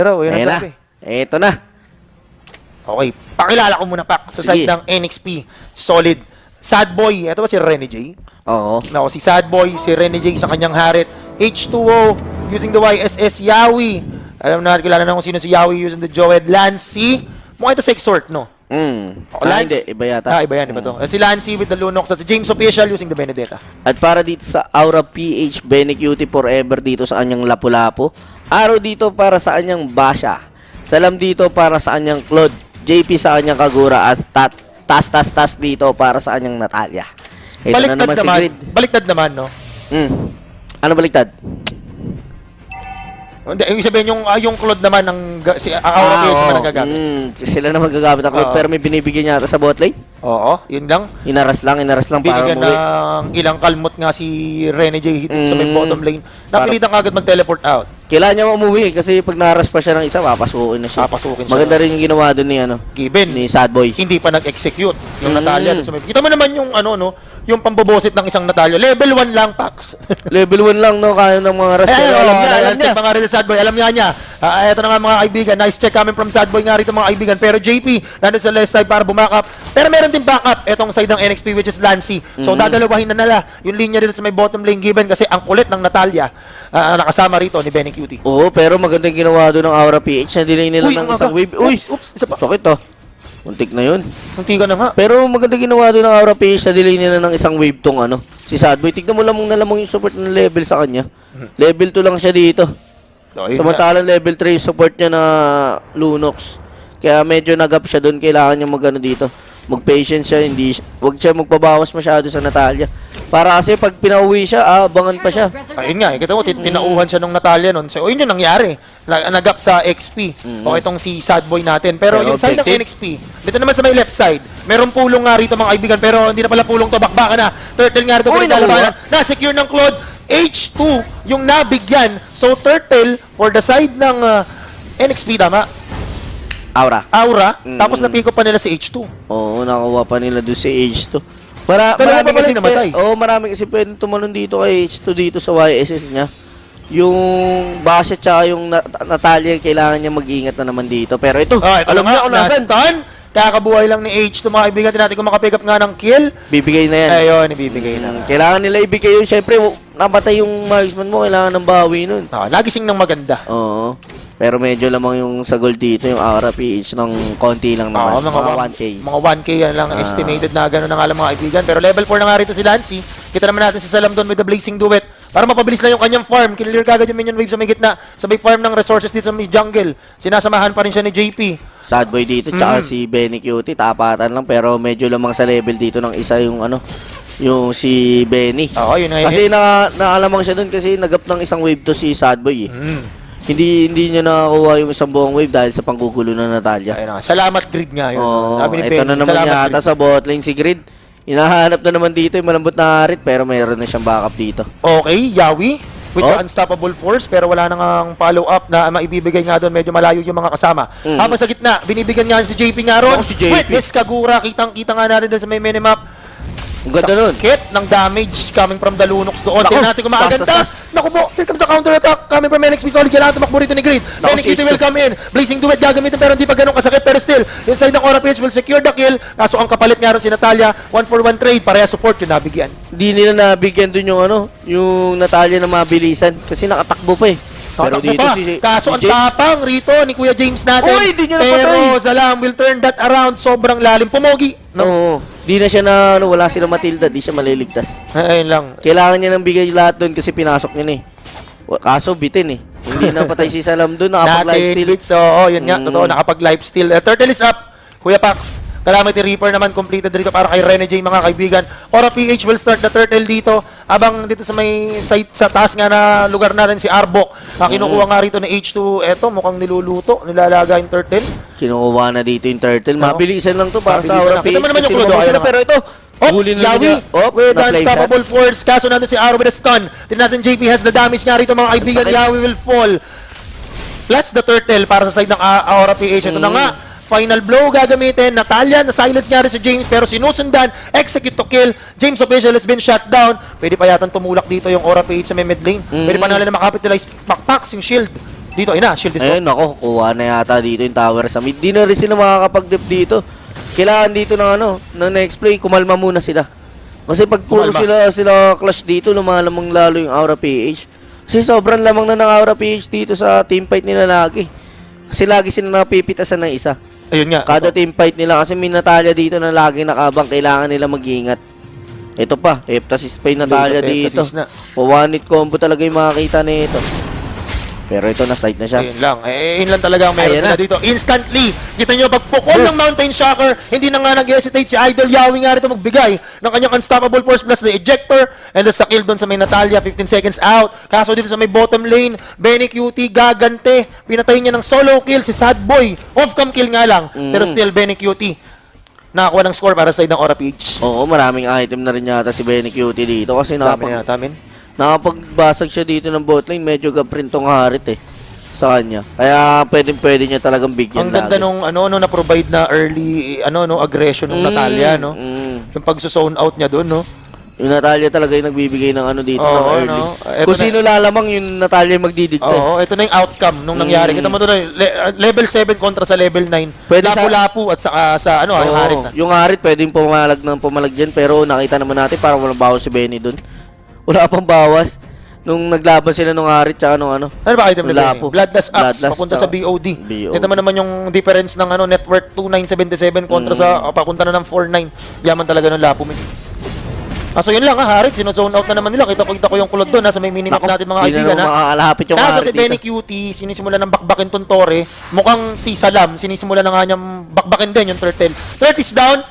Pero, yun Ayan ang na. sabi. Eto na. Okay, pakilala ko muna, Pak, sa side Sige. ng NXP. Solid. Sad Boy, ito ba si Rene J? Oo. Nako, si Sad Boy, si Rene J sa kanyang harit. H2O, using the YSS Yawi. Alam na natin, kilala na kung sino si Yawi using the Joed. Lancy, mukha ito sa Exhort, no? Hindi. Iba yata. Iba yan, iba to. Si Lancy with the Lunox at si James Official using the Benedetta. At para dito sa Aura PH, Bene Cutie Forever dito sa anyang Lapu-Lapu. Arrow dito para sa anyang Basha. Salam dito para sa anyang Claude. JP sa anyang Kagura at Tas dito para sa anyang Natalia. Ito na naman si Grid. Baliktad naman, no? Ano baliktad? Hindi, ibig sabihin yung Claude naman si Aura PH naman nagagamit. Sila na magagamit ang Claude, pero may binibigyan niya sa bot lane. Oo, yun lang. Inaras lang para Bigyan umuwi. ng ilang kalmot nga si Rene J sa may bottom lane. Napilitan kagad mag-teleport out. Kailangan niya umuwi kasi pag naras pa siya ng isa, papasukin na siya. Papasukin siya. Maganda rin yung ginawa doon Given. ni Sad Boy. Hindi pa nag-execute yung Natalia. Doon sa may... Kita mo naman yung yung pambobosit ng isang Natalia. Level 1 lang, Pax. Level 1 lang, no? Kaya ng mga rush. Pero alam niya. Mga rin sa Sad Boy. Alam niya. Ito na nga mga kaibigan. Nice check coming from Sad Boy nga rito mga kaibigan. Pero JP, nandun sa left side para bumakap. Pero meron din backup. Itong side ng NXP which is Lancy. So dadalawahin na nila yung linya dito sa may bottom lane given kasi ang kulit ng Natalia nakasama rito ni Benny Cutie. Oo, pero maganda yung ginawa doon ng Aura PH na delay nila ng isang wave. Uy! Isa pa. Sakit to. Muntik na yun. Muntik ka na nga. Pero maganda ginawa doon ng Aura PH na delay nila ng isang wave tong si Sad Boy. Tignan mo lamang yung support ng level sa kanya. Level 2 lang siya dito. Samantalang level 3 yung support niya na Lunox. Kaya medyo nagap siya doon. Kailangan niya dito. Mag-patience siya, wag siya magpabawas masyado sa Natalia. Para kasi pag pinauwi siya, abangan pa siya. Ayun nga, kita mo, tinauhan siya nung Natalia nun. So, yun yung nangyari. Nagap sa XP. O itong si Sad Boy natin. Pero yung side ng NXP, dito naman sa may left side, merong pulong nga rito mga kaibigan. Pero hindi na pala pulong to, bakbaka na. Turtle nga rito, na-secure ng Claude. H2 yung nabigyan. So, Turtle for the side ng NXP, tama? Aura. Tapos na-pick up pa nila si H2. Oo, nakakuha pa nila doon si H2. Marami kasi namatay. Marami kasi pwedeng tumalon dito kay H2 dito sa YSS niya. Yung Basha tsaka yung Natalia, kailangan niya mag-ingat na naman dito. Pero ito, alam niya kung nasan. Kakabuhay lang ni H2 mga kaibigan. Natin kung makapick up nga ng kill. Bibigay na yan. Ayun, ibibigay na. Kailangan nila ibigay yun. Siyempre, namatay yung marksman mo. Kailangan ng bawi nun. Nagising ng maganda. Oo. Pero medyo lamang yung sa gold dito, yung Aura PH ng konti lang naman. Mga 1K. Mga 1K yan lang estimated na gano'n na nga lang mga kaibigan. Pero level 4 na nga rito si Lancy. Kita naman natin si Salam doon with the Blazing Duet. Para mapabilis lang yung kanyang farm. Clear kagad yung minion wave sa may gitna. Sabay farm ng resources dito sa may jungle. Sinasamahan pa rin siya ni JP. Sad Boy dito, tsaka si Benny Cutie. Tapatan lang, pero medyo lamang sa level dito ng isa yung yung si Benny. Oo, yun na. Kasi nakalamang siya doon kasi nagap ng isang wave to si Sad Boy Hindi niya nakakuha yung isang buong wave dahil sa panggugulo ng Natalia. Ayun na. Salamat Grid nga yun. Ito na naman yata sa bot lane si Grid. Hinahanap na naman dito yung malambot na harit pero mayroon na siyang backup dito. Okay, Yawi with the unstoppable force pero wala nang follow-up na maibibigay nga doon. Medyo malayo yung mga kasama. Habang sa gitna, binibigyan nga si JP nga ron. Si JP. With his Kagura, kitang-kita nga natin doon sa may minimap. Ang ganda nun. Sakit ng damage coming from the Lunox doon. Tingnan natin kung makaganda. Naku po, here comes the counter attack coming from NXP Solid. Kailangan tumakbo rito ni Grid. Benny Cutie will come in. Blazing Duet gagamitin pero hindi pa ganun kasakit. Pero still, yung side ng Aura PH will secure the kill. Kaso ang kapalit nga rin si Natalia, 1-for-1 trade. Pareha support yung nabigyan. Hindi nila nabigyan dun yung Natalia na mabilisan kasi nakatakbo pa Pero dito kaso ang tapang rito ni Kuya James natin. Uy, di niya pero Salam will turn that around. Sobrang lalim. Pumogi. No. Di na siya wala silang Matilda, di siya maliligtas. Ayun lang. Kailangan niya nang bigay lahat doon kasi pinasok niya Kaso bitin Hindi napatay si Salam doon, nakapag-lifesteal. Yun nga, totoo, nakapag-lifesteal. Turtle is up. Kuya Pax. Calamity Reaper naman completed dito para kay Rene J mga kaibigan. Aura PH will start the Turtle dito. Abang dito sa may site sa taas nga na lugar natin si Arbok. Kinukuha nga rito ni H2. Eto, mukhang niluluto. Nilalaga yung Turtle. Kinukuha na dito yung Turtle. Mabilisan lang to para sa Aura PH. Ito naman yung Clodo. Pero ito, Yawi with the unstoppable force. Kaso nandun si Aura with a stun. Tingnan natin JP has the damage nga rito mga kaibigan. Yawi will fall. Plus the Turtle para sa side ng Aura PH. Ito na nga. Final blow gagamitin. Natalia, na-silence nga rin si James pero sinusundan. Execute to kill. James Official has been shut down. Pwede pa yatang tumulak dito yung Aura PH sa may mid lane. Pwede pa nila na makapitalize. Backpacks yung shield. Dito, ina, shield is Ayun, ako, kuha na yata dito yung tower sa mid. Di na rin sila makakapag-dip dito. Kailangan dito ng ng next play, kumalma muna sila. Kasi pag puro sila clash dito, lumalamang lalo yung Aura PH. Kasi sobrang lamang na ng Aura PH dito sa teamfight nila lagi. Kasi lagi sila napipitasan ng isa. Ayun nga. Kada teamfight nila kasi may Natalia dito na lagi nakabang, kailangan nila mag-ingat. Ito pa, Heptasis pa yung Natalia dito. One-hit combo talaga yung makakita nito. Pero ito na side na siya. Ayun lang. Ayun lang talaga ang meron sila dito. Instantly, kita nyo, pagpukol ng Mountain Shocker, hindi na nga nag-hesitate si Idol Yawi nga rito magbigay ng kanyang unstoppable force plus the ejector and the kill doon sa may Natalia, 15 seconds out. Kaso dito sa may bottom lane, Benny Cutie gagante. Pinatay niya ng solo kill si Sad Boy. Off-cam kill nga lang. Pero still, Benny Cutie nakakuha ng score para sa side ng Aura PH. Oo, maraming item na rin yata si Benny Cutie dito kasi Dami na yata, men. nakapagbasag siya dito ng botlane, medyo gaprint tong Harit sa kanya. Kaya pwede niya talagang bigyan. Ang ganda nung na-provide na early aggression ng Natalia, no. Yung pagso-zone out niya doon, no. Yung Natalia talaga yung nagbibigay ng dito ng early. No? Kung sino lalamang yung Natalia yung magdidikta. Oo, ito na yung outcome nung nangyari. Kita mo doon, level 7 kontra sa level 9. Pwede Lapu-lapu at saka yung Harit na. Yung Harit pwedeng pumalag dyan, pero nakita naman natin parang walang bawas si Benny doon. Wala pang bawas nung naglaban sila nung Harit tsaka nung Ano ba item na Benny? Bloodlust Axe, Bloodlust, papunta sa BOD. BOD. Ito mo naman yung difference ng net worth 2977 kontra sa papunta na ng 49. Yaman talaga ng Lapu, men. So yun lang Harit, sino-zone out na naman nila. Kita ko yung kulot doon, sa may minimap natin mga kaibigan. Makakalapit yung Kaso Harit si Benny Cutie, sinisimula ng bakbakin tong Tore. Mukhang si Salam, sinisimula na nga niyang bakbakin din yung turtle. Threat is down,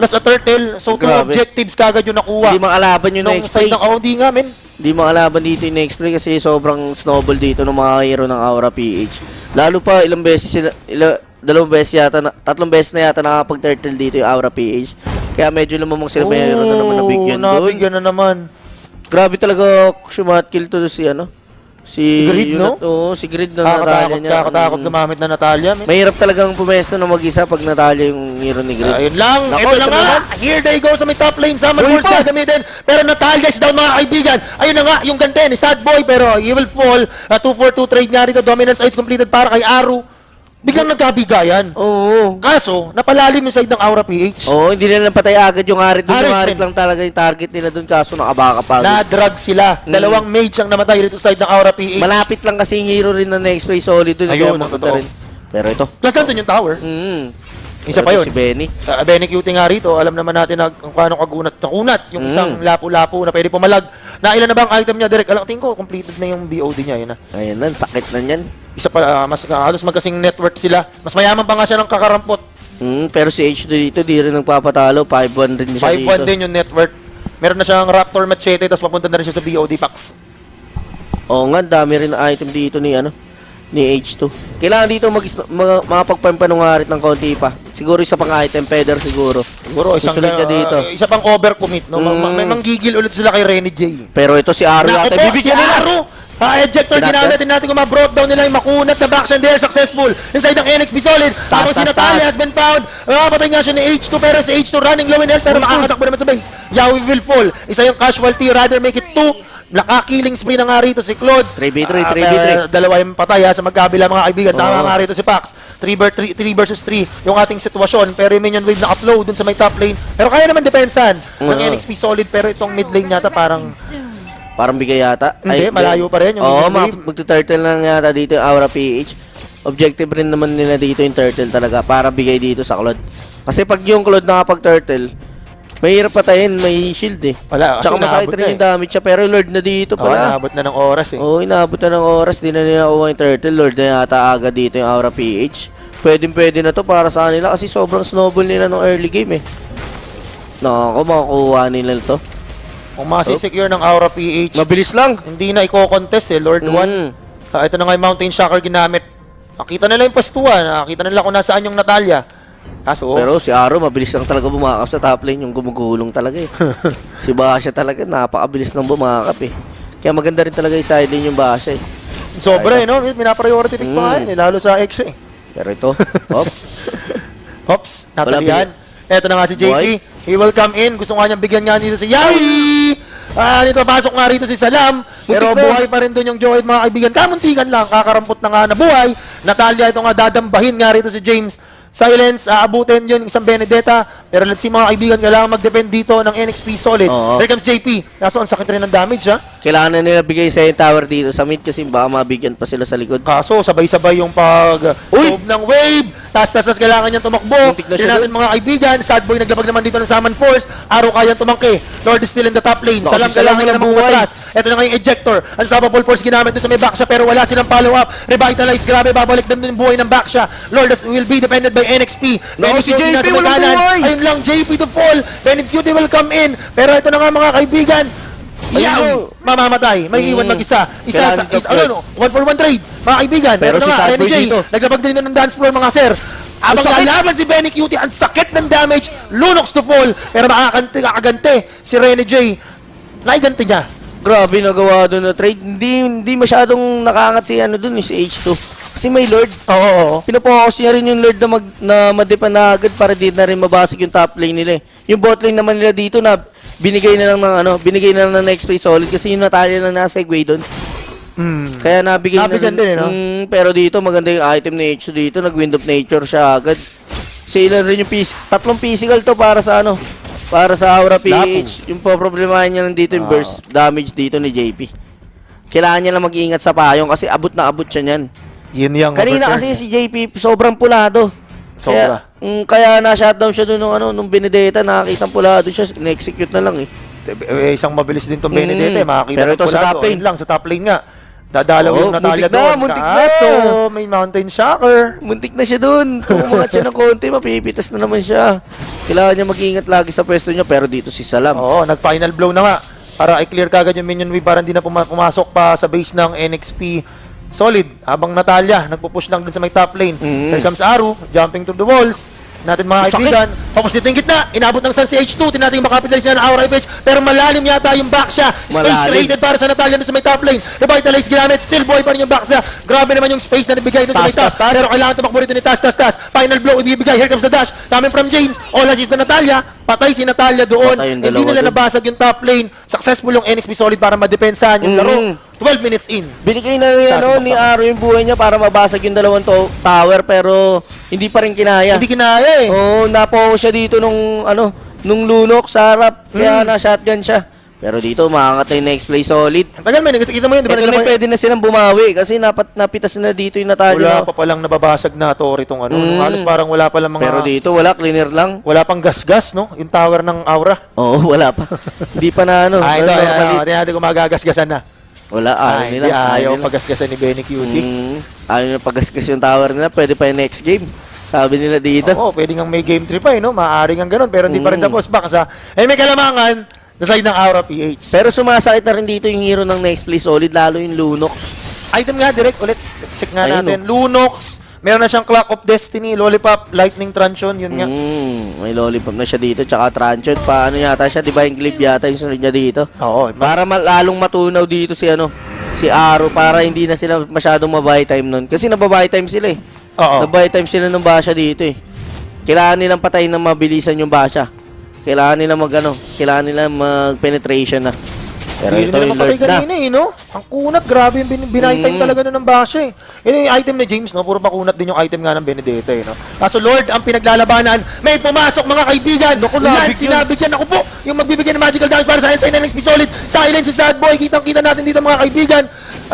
plus a turtle. So two Grabe. objectives kagad yung nakuha. Hindi makalaban yung Nung next side play. ng di nga, men. Hindi makalaban dito yung next play kasi sobrang snowball dito ng mga hero ng Aura PH. Lalo pa ilang beses sila, tatlong beses na yata nakapag-turtle dito yung Aura PH. Kaya medyo lumamang sila, mayroon na naman nabigyan doon. Nabigyan na naman. Grabe talaga shumat kill to si si Grid, no? Oo, si Grid na Natalia niya. Kakatakot gumamit na Natalia, men. Mahirap talagang pumesto na mag-isa pag Natalia yung hero ni Grid. Ayun lang, Nako, ito na ito nga. naman. Here they go sa may top lane. Summon Uy, Force pa. gagamitin. Pero Natalia is down, mga kaibigan. Ayun na nga, yung gante ni Sad Boy. Pero he will fall. 2-4-2 trade nga rito. Dominance is completed para kay Aru. Biglang nagkabigayan. Oo. Kaso, napalalim yung side ng Aura PH. Oo, hindi nila napatay agad yung Harit. Yung Harit, Harit men. lang talaga yung target nila doon, kaso nakabaka pa. Na-drug sila. Dalawang mage ang namatay rito sa side ng Aura PH. Malapit lang kasi yung hero rin na next play solid doon. Ayun, kaya totoo. rin. Pero ito. Plus nandun yung tower. Isa pa yun. Si Benny. Benny Cutie nga rito, alam naman natin kung paano kagunat yung isang lapu-lapu na pwede pumalag. Na ilan na ba ang item niya, Direk? Alam, tingin ko, completed na yung BOD niya. Yun na. Ayun na, sakit na yan. Isa pa, halos magkasing network sila. Mas mayaman pa nga siya ng kakarampot. Pero si H2 dito, di rin nagpapatalo. 5-1 din siya 5-1 dito. din yung network. Meron na siyang Raptor Machete, tapos papunta na rin siya sa BOD packs. Oo nga, dami rin na item dito ni H2. Kailangan dito makapag-farm pa nung Harit ng konti pa. Siguro isa pang item, Feather siguro. Siguro, isang Susunod niya dito. isa pang overcommit. No? May manggigil ulit sila kay Renny J. Pero ito si Aru Naku yata. po, si Bibigyan nila. Aru! Ejector, ginamit natin kung ma-brought down nila yung makunat na back there, successful. Inside ng NXP solid. Tapos si Natalia has been found. Patay nga siya ni H2, pero si H2 running low in health, pero makakatakbo naman sa base. Yawi will fall. Isa yung casualty, rather make it 2. Naka-killing spree na nga rito si Claude. 3v3, 3v3. Dalawa yung patay sa magkabila mga kaibigan. Tama nga rito si Pax. 3 versus 3 yung ating sitwasyon. Pero yung minion wave na-upload dun sa may top lane. Pero kaya naman depensan ng NXP solid. Pero itong mid lane yata Parang bigay yata. hindi, malayo pa rin yung Oo, minion wave. magta-turtle lang yata dito yung Aura PH. Objective rin naman nila dito yung turtle talaga para bigay dito sa Claude. Kasi pag yung Claude nakapag-turtle, mahirap patayin, may shield Wala, kasi Tsaka masakit inaabot rin na yung damage siya, pero Lord na dito pala. Inaabot na ng oras Oo, inaabot na ng oras, di na nila kuha yung turtle. Lord na yata agad dito yung Aura PH. Pwede na to para sa kanila kasi sobrang snowball nila nung early game Nako, makukuha nila to. Kung masisecure ng Aura PH, Mabilis lang. hindi na i-contest Lord 1. Ito na nga yung Mountain Shocker ginamit. Nakita nila yung pastuan, nakita nila kung nasaan yung Natalia. Kaso, Pero si Aro, mabilis lang talaga bumakap sa top lane, yung gumugulong talaga Si Basha talaga, napakabilis lang bumakap Kaya maganda rin talaga yung side lane yung Basha sobra no? Minapriority pick pa nga yun, lalo sa X Pero ito, hop. Hops, Natalian. Eto na nga si JP. Boy. He will come in. Gusto nga niyang bigyan nga dito si Yawi. Dito pasok nga rito si Salam. Pero Muntik na. buhay pa rin doon yung Joed, mga kaibigan. Kamuntikan lang, kakarampot na nga na buhay. Natalia, ito nga dadambahin nga rito si James. Silence, aabutin yun, isang Benedetta. Pero let's see, mga kaibigan, kailangan mag-depend dito ng NXP solid. Oo. Here comes JP. Kaso ang sakit rin ng damage, ha? Kailangan na nila bigay sa yung tower dito sa mid kasi baka mabigyan pa sila sa likod. Kaso, sabay-sabay yung pag-move ng wave. Tas kailangan niyang tumakbo. Muntik na Tignan siya natin mga kaibigan. Sadboy naglabag naman dito ng Summon Force. Arrow kayang tumangki. Lord is still in the top lane. Naku, Salam si Salam kailangan niya walang naman buhay. umatras. Ito na nga yung ejector. Unstoppable Force ginamit dun sa may backsha pero wala silang follow-up. Revitalize. Grabe, babalik din yung buhay ng backsha. Lord will be defended by NXP. Naku, si Benecutie JP nasa may walang kanan. buhay. Ayun lang, JP to fall. Benecutie will come in. Pero ito na nga mga kaibigan. Ayun. Yaw! Mamamatay. May iwan mag-isa. Kailangan Ano, 1-for-1 trade. Mga kaibigan. Pero Ito si na nga, Sadboy Renny J, dito. naglabag din ng dance floor mga sir. Abang sakit. lalaban si Benny Cutie, ang sakit ng damage, Lunox to fall, pero makakagante si Renny J. Naiganti niya. Grabe nagawa doon na trade. Hindi masyadong nakaangat si ano doon, si H2. Kasi may Lord. Oo. Pinapokus niya rin yung Lord na madepan na agad para di na rin mabasag yung top lane nila. Yung bot lane naman nila dito na binigay na lang ng next play solid kasi yung Natalia lang nasa segue doon. Kaya nabigay Nabigyan na din, no? pero dito maganda yung item ni H2 dito, nag-wind of nature siya agad. Sila rin yung tatlong physical to para sa para sa Aura PH. Yung problemahin niya lang dito yung burst damage dito ni JP. Kailangan niya lang mag-iingat sa payong kasi abot na abot siya niyan. Yun yung Kanina kasi si JP sobrang pulado. Sobra. Kaya na-shutdown siya doon nung Benedetta, nakakita pulado siya, in-execute na lang eh. Isang mabilis din tong Benedetta, makakita Pero ng ito sa pulado. top lane. Ayun lang, sa top lane nga. Dadalaw yung Natalia muntik na, doon. muntik na. Kaso, may Mountain Shocker. Muntik na siya doon. Umangat siya ng konti, mapipitas na naman siya. Kailangan niya mag-ingat lagi sa pwesto niya, pero dito si Salam. Oo, nag-final blow na nga. Para i-clear kagad yung minion wave para hindi na pumasok pa sa base ng NXP solid. Habang Natalia, nagpo-push lang dun sa may top lane. Here comes Aru, jumping through the walls. Natin mga Sakit. kaibigan. Tapos dito yung gitna, inabot ng Sun si H2. Tinating makapitalize niya ng Aura FH. Pero malalim yata yung back siya. Space Malalim. created para sa Natalia dun sa may top lane. Revitalize ginamit. Still boy pa rin yung back siya. Grabe naman yung space na nabigay dun sa may top. Tas. Pero kailangan tumakbo rito ni Tas. Final blow ibibigay. Here comes the dash. Coming from James. All assist na Natalia. Patay si Natalia doon. Patay yung Hindi dalawa nila dun. nabasag yung top lane. Successful yung NXP solid para madepensahan yung laro. 12 minutes in. Binigay na ni Aro yung buhay niya para mabasag yung dalawang tower, pero hindi pa rin kinaya. Hindi kinaya eh. Oo, napo siya dito nung lunok sa harap, kaya na-shotgun siya. Pero dito, makangat na yung next play solid. Tagal may nakikita mo yun, di ba Ito nila na pwede na silang bumawi kasi napitas na dito yung wala Natalia. pa palang nababasag na tori itong ano. Halos parang wala palang mga... Pero dito, wala, cleaner lang. Wala pang gas-gas, no? Yung tower ng Aura. Oo, wala pa. Hindi pa na Ito, normally. tingnan natin kung magagasgasan na. Wala, ayaw nila. Ayaw nila. pagasgasan ni Benny Cutie. Ayaw nila pagasgas yung tower nila, pwede pa yung next game. Sabi nila dito. Oo, pwede nga may game 3 pa eh, no? Maaaring ang ganun, pero hindi pa rin tapos. Baka sa... may kalamangan sa side ng Aura PH. Pero sumasakit na rin dito yung hero ng next play solid, lalo yung Lunox. Item nga, direct ulit. Check nga Ayun, natin. Lunox. Meron na siyang Clock of Destiny, Lollipop, Lightning Truncheon, yun nga. May lollipop na siya dito, tsaka Tranchon. Paano yata siya, di ba yung clip yata yung sunod niya dito? Oo. Para lalong matunaw dito si Aro, para hindi na sila masyadong mabuy time nun. Kasi nababuy time sila eh. Oo. Nabuy time sila ng Basha dito eh. Kailangan nilang patayin ng mabilisan yung Basha. Kailangan nila kailangan nila mag-penetration na. Pero Hindi ito nila yung mapatay Lord na. kanina eh, no? Ang kunat, grabe yung binay-time talaga nun ng Basha eh. Yun yung item ni James, no? Puro pakunat din yung item nga ng Benedetta eh, no? Kaso Lord, ang pinaglalabanan, may pumasok mga kaibigan! Lance, sinabit yan, ako po! Yung magbibigay ng magical damage para sa NXP Solid, Silence si Sadboy, kitang-kita natin dito mga kaibigan.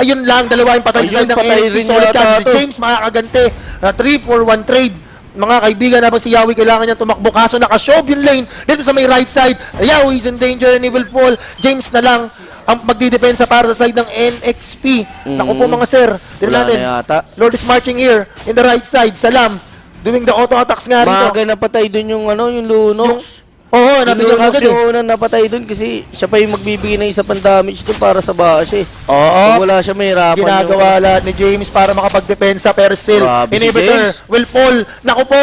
Ayun lang, dalawa yung patay sa side Ayun, ng patay NXP rin Solid. yata Kasi si to. James makakagante na 3-for-1 trade. Mga kaibigan, habang si Yawi kailangan niya tumakbo. Kaso nakashove yung lane dito sa may right side. Yawi is in danger and he will fall. James na lang ang magdidepensa para sa side ng NXP. Naku po mga sir. Tignan Wala natin. na yata. Lord is marching here in the right side. Salam. Doing the auto attacks nga rito. Maaga napatay dun yung yung Lunox. Oo, nabigyan Lunox agad yung eh. unang napatay dun kasi siya pa yung magbibigay ng isa pang damage dun para sa Basha eh. Oo. Kung wala siya, may hirapan Ginagawa lahat ni James para makapagdepensa pero still, Grabe si inhibitor James. will fall. Naku po,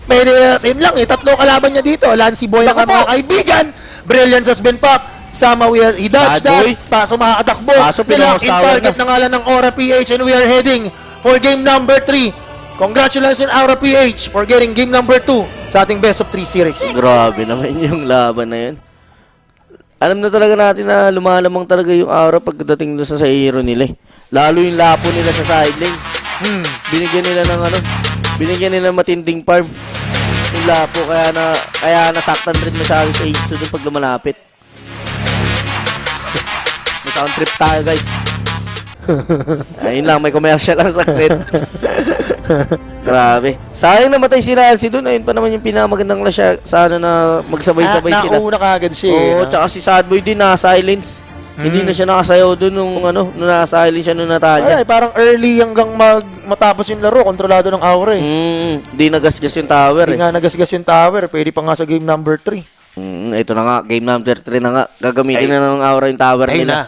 pwede team lang eh. Tatlo kalaban niya dito. Lancy Boy ang Naku mga po. kaibigan. Brilliance has been popped. Sama he dodged Bad that. boy. Paso makakatakbo. Kaso Nilock in pinakasawa target na. na ngalan ng Aura PH and we are heading for game number 3. Congratulations Aura PH for getting game number 2 sa ating best of 3 series. Grabe naman yung laban na yun. alam na talaga natin na lumalamang talaga yung aura pagdating doon sa hero nila eh. Lalo yung lapo nila sa sideline. Binigyan nila ng binigyan nila ng matinding farm. Yung lapo, kaya nasaktan rin masyado sa Ace doon pag lumalapit. May sound trip tayo, guys. Ayun lang, may commercial lang sa credit. Grabe. Sayang namatay si Nancy doon. Ayun pa naman yung pinamagandang lasya. Sana na magsabay-sabay sila. Nauna kagad siya. Oo, tsaka si Sadboy din na-silence. Hindi na siya nakasayaw doon nung na-silence siya nung Natalia. Ay, parang early hanggang matapos yung laro. Kontrolado ng aura eh. Di nagasgas yung tower Hindi nga nagasgas yung tower. Pwede pa nga sa game number 3. Ito na nga, game number 3 na nga. Gagamitin na ng aura yung tower Ay nila. na.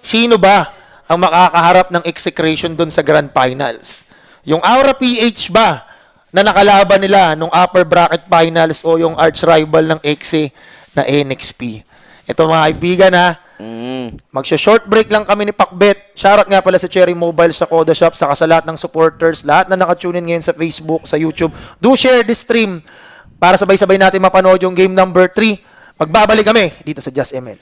Sino ba ang makakaharap ng execration doon sa Grand Finals? Yung Aura PH ba na nakalaban nila nung upper bracket finals o yung arch rival ng EXE na NXP? Ito mga kaibigan ha. Magsha-short break lang kami ni Pakbet. Shoutout nga pala sa Cherry Mobile, sa Koda Shop, saka sa lahat ng supporters, lahat na nakatune in ngayon sa Facebook, sa YouTube. Do share this stream para sabay-sabay natin mapanood yung game number 3. Magbabalik kami dito sa Just ML.